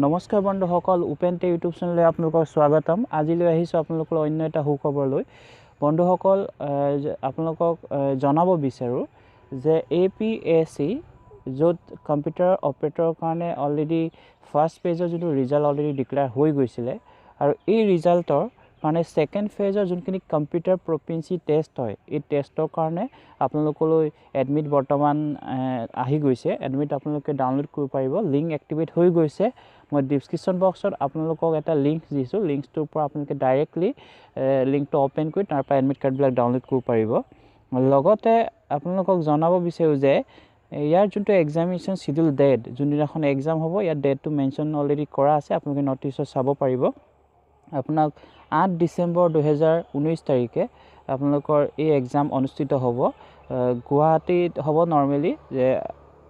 নমস্কাৰ বন্ধুসকল উপেন্তে ইউটিউব চেনেললৈ আপোনালোকক স্বাগতম আজিলৈ আহিছো আপোনালোকৰ অন্য এটা সুখবৰলৈ বন্ধুসকল আপোনালোকক জনাব বিচাৰো যে APSC য'ত কম্পিউটাৰ অপাৰেটৰৰ কাৰণে অলৰেডি ফাৰ্ষ্ট পেজৰ যিটো ৰিজাল্ট অলৰেডি ডিক্লেয়াৰ হৈ গৈছিলে আৰু এই ৰিজাল্টৰ কাৰণে সেকেন্ড ফেজৰ যোনখিনি কম্পিউটাৰ প্ৰফিচিয়েন্সি টেষ্ট হয় এই টেষ্টৰ কাৰণে আপোনালোকলৈ এডমিট বৰ্তমান আহি গৈছে এডমিট আপোনালোকে ডাউনলোড কৰিব পাৰিব লিংক এক্টিভেট হৈ গৈছে মই ডেসক্ৰিপচন বক্সত আপোনালোকক এটা লিংক দিছো লিংকটোৰ পৰা আপোনালোকে ডাইৰেক্টলি লিংকটো ওপেন কৰি তাৰ পৰা এডমিট কাৰ্ডবিলাক ডাউনলোড কৰিব পাৰিব লগতে আপোনালোকক জনাব বিচাৰো যে ইয়াৰ যোনটো এক্সামিনেশন শিডিউল ডেট যোনদিনাখন এক্সাম হ'ব ইয়াৰ ডেটটো মেনশন অলৰেডি কৰা আছে আপোনালোকে নটিছত চাব পাৰিব আপোনাক 8 ডিসেম্বৰ 2019 তাৰিখে আপোনালোকৰ এই এক্সাম অনুষ্ঠিত হ'ব গুৱাহাটীত হ'ব নৰমালি যে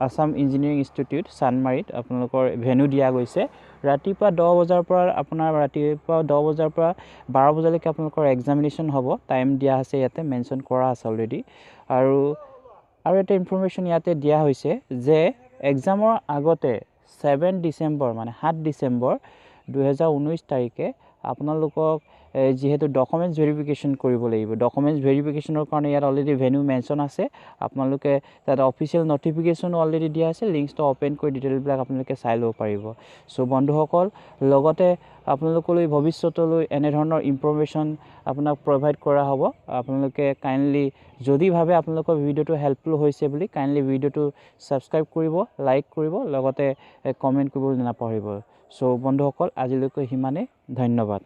আসাম ইঞ্জিনিয়াৰিং ইনষ্টিটিউট সানমাৰীত আপোনালোকৰ ভেন্যু দিয়া গৈছে ৰাতিপুৱা 10 বজাৰ পৰা আপোনাৰ ৰাতিপুৱা 10 বজাৰ পৰা 12 বজালৈকে আপোনালোকৰ এক্সামিনেশন হ'ব টাইম দিয়া আছে ইয়াতে মেনশন কৰা আছে অলৰেডি আৰু এটা ইনফৰমেশন ইয়াতে দিয়া হৈছে যে এক্সামৰ আগতে 7 ডিসেম্বৰ মানে 7 ডিসেম্বৰ 2019 তাৰিখে আপোনালোকক যেহেতু ডকুমেন্টস ভেৰিফিকেশন কৰিব লাগিব ডকুমেন্টস ভেৰিফিকেশনৰ কাৰণে ইয়াত অলৰেডি ভেন্যু মেনশন আছে আপোনালোকে তাত অফিচিয়েল নটিফিকেশন অলৰেডি দিয়া আছে লিংকটো ওপেন কৰি ডিটেইলবিলাক আপোনালোকে চাই ল'ব পাৰিব সো বন্ধুসকল লগতে আপোনালোকলৈ ভৱিষ্যতলৈ এনে ধৰণৰ ইনফৰমেশন আপোনাক প্ৰভাইড কৰা হ'ব আপোনালোকে কাইন্ডলি যদি ভাবে আপোনালোকৰ ভিডিওটো হেল্পফুল হৈছে বুলি কাইন্ডলি ভিডিওটো সাবস্ক্ৰাইব কৰিব লাইক কৰিব লগতে কমেন্ট কৰিবলৈ নাপাহৰিব সো বন্ধুসকল আজিলৈকে হিমানে ধন্যবাদ